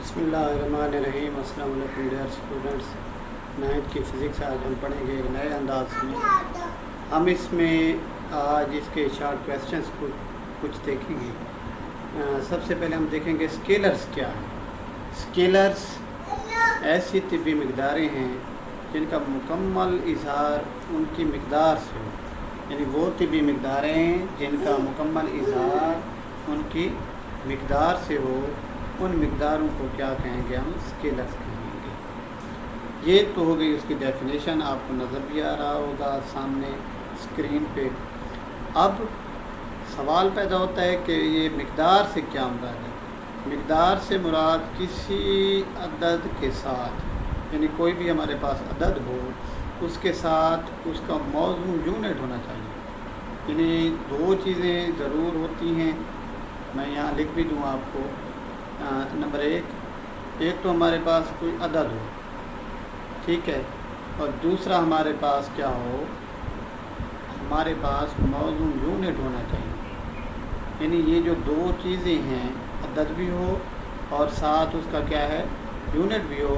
बिस्मिल्लाहिर्रहमानिर्रहीम। अस्सलाम वालेकुम डियर स्टूडेंट्स। 9th की फ़िज़िक्स आज हम पढ़ेंगे एक नए अंदाज में। हम इसमें आज इसके शॉर्ट क्वेश्चंस को कुछ देखेंगे। सबसे पहले हम देखेंगे स्केलर्स क्या है। स्केलर्स ऐसी तिब्बी मक़दारें हैं जिनका मुकम्मल इज़हार उनकी मक़दार से हो, यानी वो तिब्बी मक़दारें हैं जिनका मुकम्मल इज़हार उनकी मक़दार से हो। उन मक़दारों को क्या कहेंगे? हम स्केलर्स कहेंगे। ये तो हो गई उसकी डेफिनेशन, आपको नज़र भी आ रहा होगा सामने स्क्रीन पे। अब सवाल पैदा होता है कि ये मक़दार से क्या मुराद है। मक़दार से मुराद किसी अदद के साथ, यानी कोई भी हमारे पास अदद हो उसके साथ उसका मौजू यूनिट होना चाहिए। यानी दो चीज़ें ज़रूर होती हैं, मैं यहाँ लिख भी दूँ आपको। नंबर एक तो हमारे पास कोई अदद हो, ठीक है, और दूसरा हमारे पास क्या हो, हमारे पास मौजू यूनिट होना चाहिए। यानी ये जो दो चीज़ें हैं, अदद भी हो और साथ उसका क्या है, यूनिट भी हो,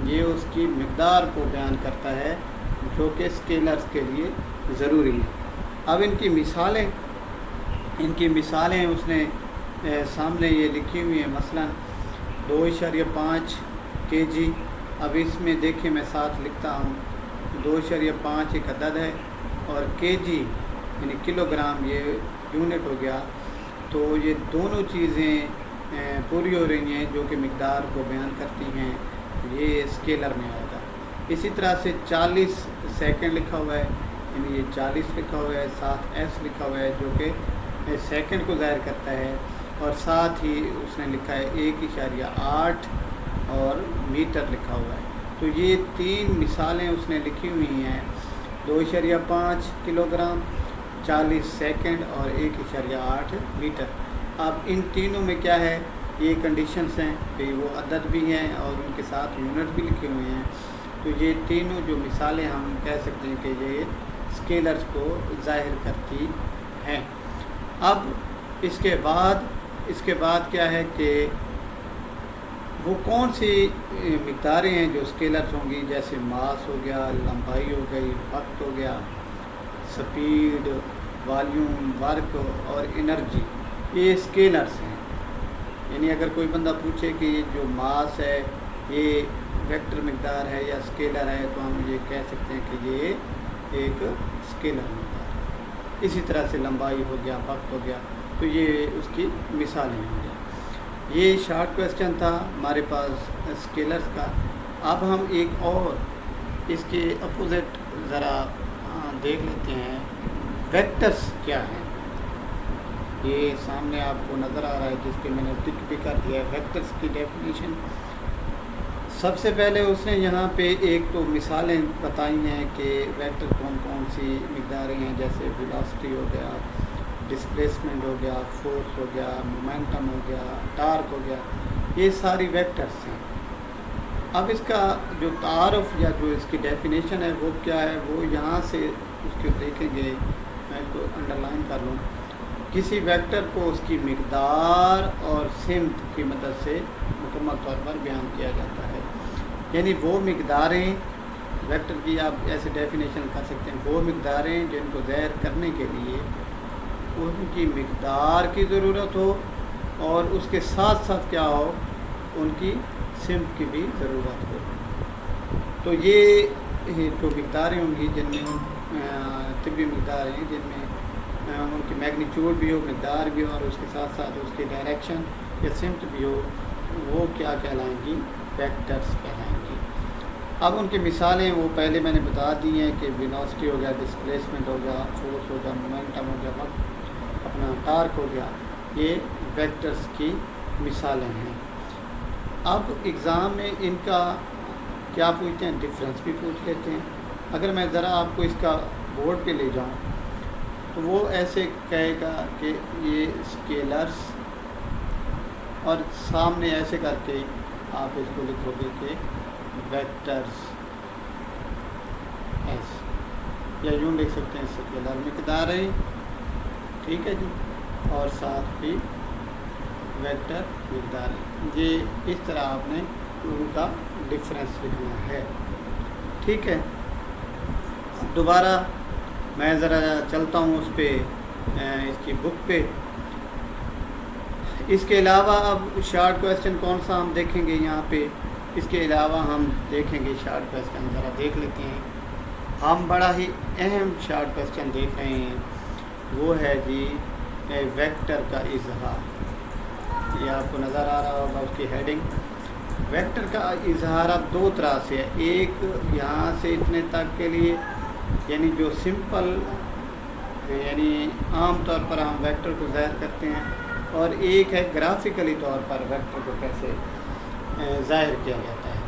ये उसकी मक़दार को बयान करता है जो कि स्केलर्स के लिए ज़रूरी है। अब इनकी मिसालें उसने सामने ये लिखी हुई है। मसलन 2.5 kg। अब इसमें देखिए मैं साथ लिखता हूँ, 2.5 एक अदद है और kg यानी किलोग्राम ये यूनिट हो गया। तो ये दोनों चीज़ें पूरी हो रही हैं जो कि मक़दार को बयान करती हैं, ये स्केलर में आएगा। इसी तरह से 40 सेकंड लिखा हुआ है, यानी ये 40 लिखा हुआ है, साथ s लिखा हुआ है जो कि सेकंड को ज़ाहिर करता है, और साथ ही उसने लिखा है 1.8 और मीटर लिखा हुआ है। तो ये तीन मिसालें उसने लिखी हुई हैं, 2.5 किलोग्राम, 40 सेकंड और 1.8 मीटर। अब इन तीनों में क्या है, ये कंडीशंस हैं कि वो अदद भी हैं और उनके साथ यूनिट भी लिखे हुए हैं। तो ये तीनों जो मिसालें हम कह सकते हैं कि ये स्केलर्स को ज़ाहिर करती हैं। अब इसके बाद क्या है कि वो कौन सी मक़दारें हैं जो स्केलर्स होंगी, जैसे मास हो गया, लंबाई हो गई, वक्त हो गया, स्पीड, वॉल्यूम, वर्क और एनर्जी, ये स्केलर्स हैं। यानी अगर कोई बंदा पूछे कि ये जो मास है ये वेक्टर मक़दार है या स्केलर है, तो हम ये कह सकते हैं कि ये एक स्केलर मक़दार है। इसी तरह से लंबाई हो गया, वक्त हो गया, तो ये उसकी मिसालें होंगी। ये शॉर्ट क्वेश्चन था हमारे पास स्केलर्स का। अब हम एक और इसके अपोजिट ज़रा देख लेते हैं, वेक्टर्स क्या हैं। ये सामने आपको नज़र आ रहा है जिसके मैंने टिक भी कर दिया है, वेक्टर्स की डेफिनेशन। सबसे पहले उसने यहाँ पे एक तो मिसालें बताई हैं कि वेक्टर कौन कौन सी मक़दारें हैं, जैसे वेलोसिटी हो गया, डिस्प्लेसमेंट हो गया, फोर्स हो गया, मोमेंटम हो गया, टार्क हो गया, ये सारी वेक्टर्स हैं। अब इसका जो तारुफ या जो इसकी डेफिनेशन है वो क्या है, वो यहाँ से उसको देखेंगे। मैं इसको अंडरलाइन कर लूँ। किसी वेक्टर को उसकी मक़दार और सिमत की मदद से मुकम्मल तौर पर बयान किया जाता है। यानी वो मक़दारें, वेक्टर की आप ऐसे डेफिनेशन कर सकते हैं, वो मक़दारें जिनको ज़ाहिर करने के लिए उनकी मक़दार की ज़रूरत हो और उसके साथ साथ क्या हो, उनकी सिमत की भी ज़रूरत हो। तो ये जो मक़दारें होंगी जिनमें तिब्बी मक़दार हैं, जिनमें उनकी मैग्नीट्यूड भी हो, मक़दार भी हो, और उसके साथ साथ उसकी डायरेक्शन या सिमत भी हो, वो क्या कहलाएंगी, वेक्टर्स कहलाएंगी। अब उनकी मिसालें वो पहले मैंने बता दी हैं कि वेलोसिटी हो गया, डिस्प्लेसमेंट हो गया, फोर्स हो गया, मोमेंटम हो गया, वक्त अपना टार्क हो गया, ये वेक्टर्स की मिसालें हैं। अब एग्ज़ाम में इनका क्या पूछते हैं, डिफरेंस भी पूछ लेते हैं। अगर मैं ज़रा आपको इसका बोर्ड पे ले जाऊं तो वो ऐसे कहेगा कि ये स्केलर्स, और सामने ऐसे करके आप इसको लिखोगे कि वेक्टर्स ऐसे, या यूँ लिख सकते हैं स्केलर मक़दारें, ठीक है जी, और साथ भी वेक्टर मकदार है। ये इस तरह आपने उनका डिफरेंस लिखना है। ठीक है, अब दोबारा मैं ज़रा चलता हूँ उस पर, इसकी बुक पे। इसके अलावा अब शॉर्ट क्वेश्चन कौन सा हम देखेंगे यहाँ पे, इसके अलावा हम देखेंगे शॉर्ट क्वेश्चन, ज़रा देख लेते हैं। हम बड़ा ही अहम शॉर्ट क्वेश्चन देख रहे हैं, वो है जी वेक्टर का इजहार। ये आपको नज़र आ रहा होगा उसकी हेडिंग। वेक्टर का इजहार अब दो तरह से है, एक यहाँ से इतने तक के लिए यानी जो सिंपल यानी आम तौर पर हम वेक्टर को ज़ाहिर करते हैं, और एक है ग्राफिकली तौर पर वेक्टर को कैसे ज़ाहिर किया जाता है।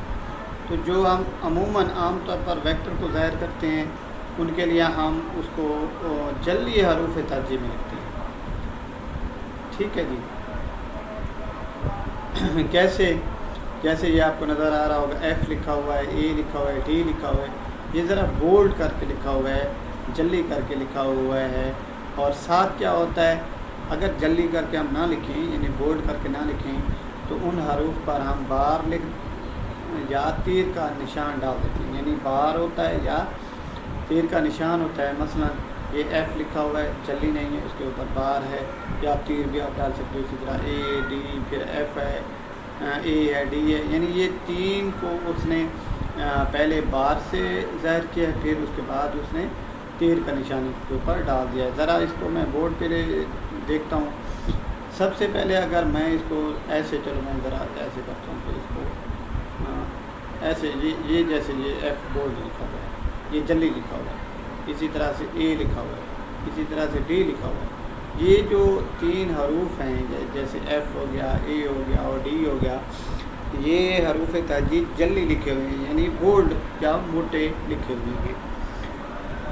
तो जो हम अमूमन आम तौर पर वेक्टर को ज़ाहिर करते हैं उनके लिए हम उसको जल्दी हरूफ तर्जीह में लिखते हैं। ठीक है जी। कैसे, जैसे ये आपको नज़र आ रहा होगा, एफ़ लिखा हुआ है, ए लिखा हुआ है, डी लिखा हुआ है, ये ज़रा बोल्ड करके लिखा हुआ है, जल्दी करके लिखा हुआ है। और साथ क्या होता है, अगर जल्दी करके हम ना लिखें यानी बोल्ड करके ना लिखें तो उन हरूफ पर हम बार लिख या तीर का निशान डाल देते हैं, यानी बार होता है या तीर का निशान होता है। मसलन ये एफ़ लिखा हुआ है, जल्दी नहीं है, उसके ऊपर बार है, या तीर भी आप डाल सकते हो। इसी तरह ए डी, फिर एफ़ है, ए है, डी है, यानी ये तीन को उसने पहले बार से ज़ाहिर किया है, फिर उसके बाद उसने तीर का निशान के ऊपर डाल दिया है। ज़रा इसको मैं बोर्ड पे देखता हूँ। सबसे पहले अगर मैं इसको ऐसे, चलो मैं ज़रा ऐसे करता हूँ, तो इसको ऐसे ये जैसे ये एफ़ बोल्ड लिखा हुआ है, ये जल्दी लिखा हुआ है, इसी तरह से ए लिखा हुआ है, इसी तरह से डी लिखा हुआ है। ये जो तीन हरूफ हैं, जैसे एफ़ हो गया, ए हो गया और डी हो गया, ये हरूफ तर्जीह जल्दी लिखे हुए हैं, यानी बोल्ड या मोटे लिखे हुए हैं।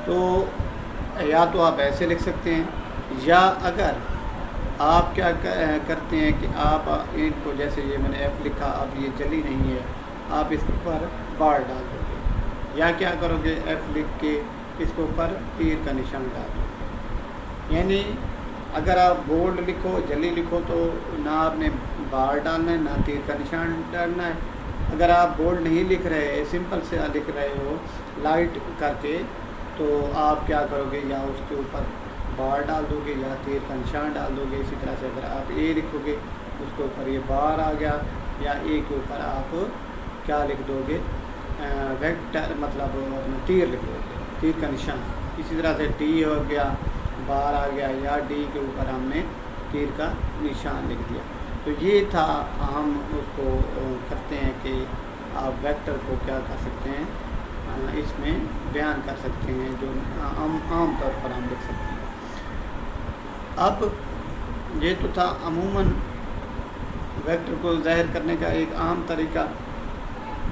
तो या तो आप ऐसे लिख सकते हैं, या अगर आप क्या करते हैं कि आप इनको, जैसे ये मैंने एफ़ लिखा, अब ये जल्दी नहीं है, आप इसके ऊपर बार डाल दोगे, या क्या करोगे, एफ़ लिख के इसके ऊपर तीर का निशान डाल दोगे। यानी अगर आप बोल्ड लिखो, जल्दी लिखो, तो ना आपने बार डालना है, ना तीर का निशान डालना है। अगर आप बोल्ड नहीं लिख रहे, सिंपल से लिख रहे हो लाइट करके, तो आप क्या करोगे, या उसके ऊपर बार डाल दोगे या तीर का निशान डाल दोगे। इसी तरह से अगर आप ए लिखोगे, उसके ऊपर ये बार आ गया, या ए के ऊपर आप क्या लिख दोगे, वेक्टर मतलब अपना तीर लिख दोगे, तीर का निशान। इसी तरह से डी हो गया, बार आ गया, या डी के ऊपर हमने तीर का निशान लिख दिया। तो ये था, हम उसको करते हैं कि आप वेक्टर को क्या कर सकते हैं, इसमें बयान कर सकते हैं, जो आम तौर पर हम लिख सकते हैं। अब ये तो था अमूमन वेक्टर को ज़ाहिर करने का एक आम तरीका,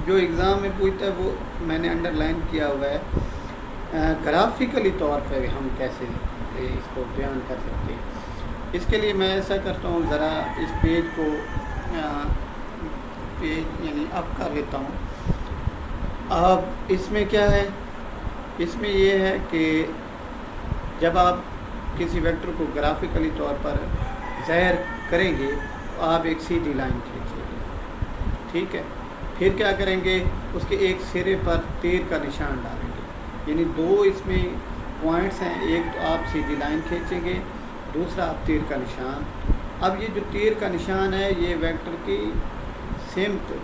जो एग्ज़ाम में पूछता है वो मैंने अंडरलाइन किया हुआ है। ग्राफिकली तौर पर हम कैसे इसको बयान कर सकते हैं, इसके लिए मैं ऐसा करता हूँ, ज़रा इस पेज को पेज यानी अप कर लेता हूँ। अब इसमें क्या है, इसमें ये है कि जब आप किसी वेक्टर को ग्राफिकली तौर पर ज़ाहिर करेंगे तो आप एक सीधी लाइन खींचेंगे। ठीक है, फिर क्या करेंगे, उसके एक सिरे पर तीर का निशान डालेंगे, यानी दो इसमें पॉइंट्स हैं, एक तो आप सीधी लाइन खींचेंगे, दूसरा आप तीर का निशान। अब ये जो तीर का निशान है, ये वेक्टर की सिमत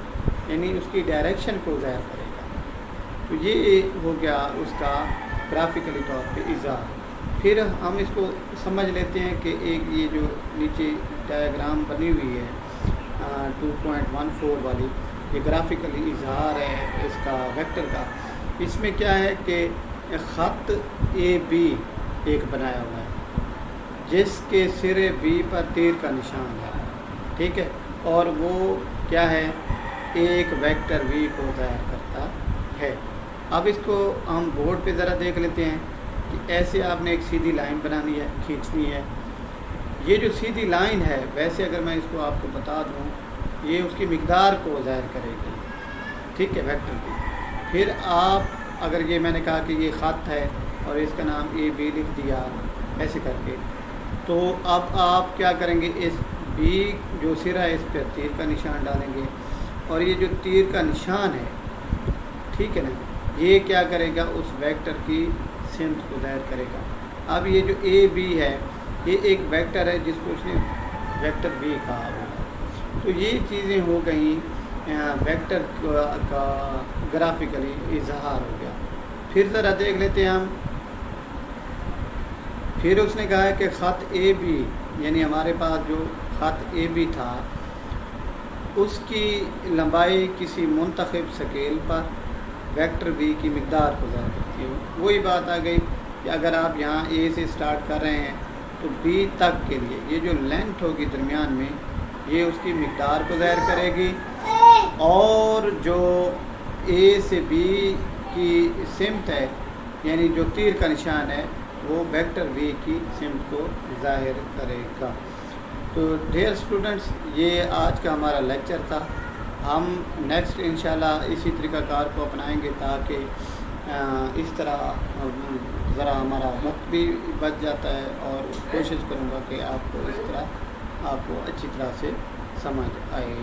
यानी उसकी डायरेक्शन को ज़ाहिर करेगा। तो ये हो गया उसका ग्राफिकली तौर पे इज़हार। फिर हम इसको समझ लेते हैं कि एक ये जो नीचे डायग्राम बनी हुई है 2.14 वाली, ये ग्राफिकली इज़हार है इसका वेक्टर का। इसमें क्या है कि ख़त ए बी एक बनाया हुआ है, जिसके सिरे बी पर तीर का निशान है। ठीक है, और वो क्या है, एक वेक्टर वी को ज़ाहिर करता है। अब इसको हम बोर्ड पे ज़रा देख लेते हैं कि ऐसे आपने एक सीधी लाइन बनानी है, खींचनी है। ये जो सीधी लाइन है, वैसे अगर मैं इसको आपको बता दूं, ये उसकी मिक़दार को ज़ाहिर करेगी। ठीक है, वेक्टर की। फिर आप अगर ये मैंने कहा कि ये ख़त है और इसका नाम ए बी लिख दिया ऐसे करके, तो अब आप क्या करेंगे, इस بی جو سرا ہے اس پہ تیر کا نشان ڈالیں گے، اور یہ جو تیر کا نشان ہے، ٹھیک ہے نا، یہ کیا کرے گا، اس ویکٹر کی سمت کو ظاہر کرے گا۔ اب یہ جو اے بی ہے یہ ایک ویکٹر ہے جس کو اس نے ویکٹر بی کہا ہوگا۔ تو یہ چیزیں ہو گئیں ویکٹر کا گرافیکلی اظہار ہو گیا۔ پھر ذرا دیکھ لیتے ہیں ہم، پھر اس نے کہا ہے کہ خط اے بی، یعنی ہمارے پاس جو خط اے بی تھا اس کی لمبائی کسی منتخب سکیل پر ویکٹر بی کی مقدار کو ظاہر کرتی ہے۔ وہی بات آ گئی کہ اگر آپ یہاں اے سے سٹارٹ کر رہے ہیں تو بی تک کے لیے یہ جو لینتھ ہوگی درمیان میں یہ اس کی مقدار کو ظاہر کرے گی، اور جو اے سے بی کی سمت ہے یعنی جو تیر کا نشان ہے وہ ویکٹر وی کی سمت کو ظاہر کرے گا۔ تو ڈیئر اسٹوڈنٹس، یہ آج کا ہمارا لیکچر تھا۔ ہم نیکسٹ انشاءاللہ اسی طریقہ کار کو اپنائیں گے تاکہ اس طرح ذرا ہمارا وقت بھی بچ جاتا ہے، اور کوشش کروں گا کہ آپ کو اس طرح آپ کو اچھی طرح سے سمجھ آئے۔